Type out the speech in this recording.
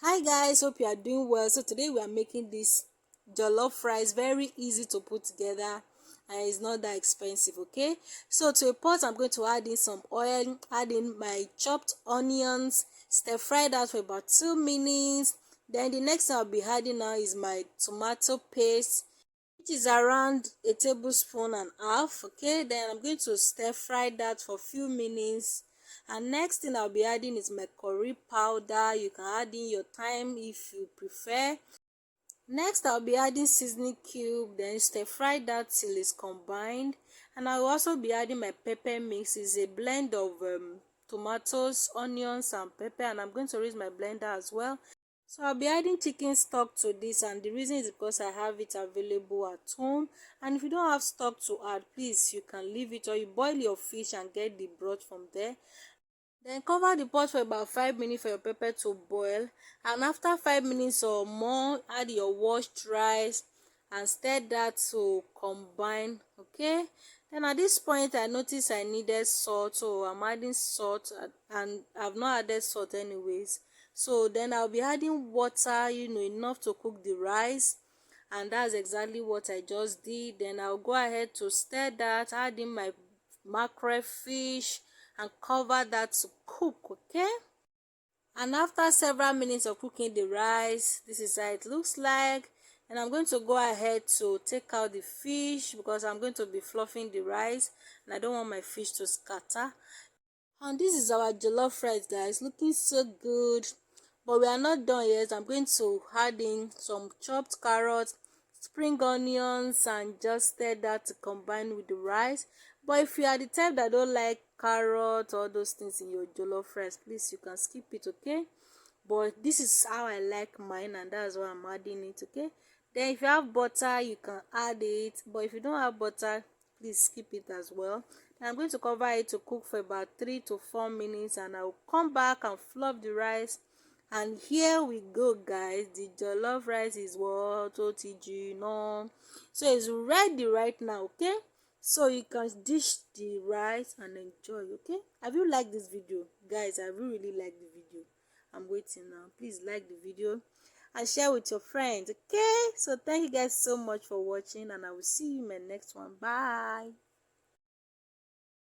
Hi guys, hope you are doing well. So today we are making this jollof rice, very easy to put together and it's not that expensive. Okay, so to a pot I'm going to add in some oil, add in my chopped onions, stir fry that for about 2 minutes. Then the next thing I'll be adding now is my tomato paste, which is around a tablespoon and a half. Okay, then I'm going to stir fry that for a few minutes, and next thing I'll be adding is my curry powder. You can add in your time if you prefer. Next I'll be adding seasoning cube, then stir fry that till it's combined. And I'll also be adding my pepper mix. It's a blend of tomatoes, onions and pepper, and I'm going to use my blender as well. So I'll be adding chicken stock to this, and the reason is because I have it available at home. And if you don't have stock to add, please you can leave it, or you boil your fish and get the broth from there. Then cover the pot for about 5 minutes for your pepper to boil, and after 5 minutes or more add your washed rice and stir that to combine. Okay, then at this point I noticed I needed salt, so I'm adding salt, and I've not added salt anyways. So then I'll be adding water, enough to cook the rice, and that's exactly what I just did. Then I'll go ahead to stir that, add in my mackerel fish and cover that to cook. Okay, and after several minutes of cooking the rice, this is how it looks like. And I'm going to go ahead to take out the fish because I'm going to be fluffing the rice and I don't want my fish to scatter. And this is our jollof rice, guys, looking so good. But we are not done yet. I'm going to add in some chopped carrots, spring onions, and just stir that to combine with the rice. But if you are the type that don't like carrot or those things in your jollof rice, please you can skip it. Okay, but this is how I like mine, and that's why I'm adding it. Okay, then if you have butter you can add it, but if you don't have butter, please skip it as well. And I'm going to cover it to cook for about 3 to 4 minutes, and I'll come back and fluff the rice. And here we go, guys, the jollof rice is what OTG, no, so it's ready right now. Okay, so you can dish the rice and enjoy. Okay, have you liked this video, guys? Have you really liked the video? I'm waiting now. Please like the video and share with your friends. Okay, so thank you guys so much for watching, and I will see you in my next one. Bye.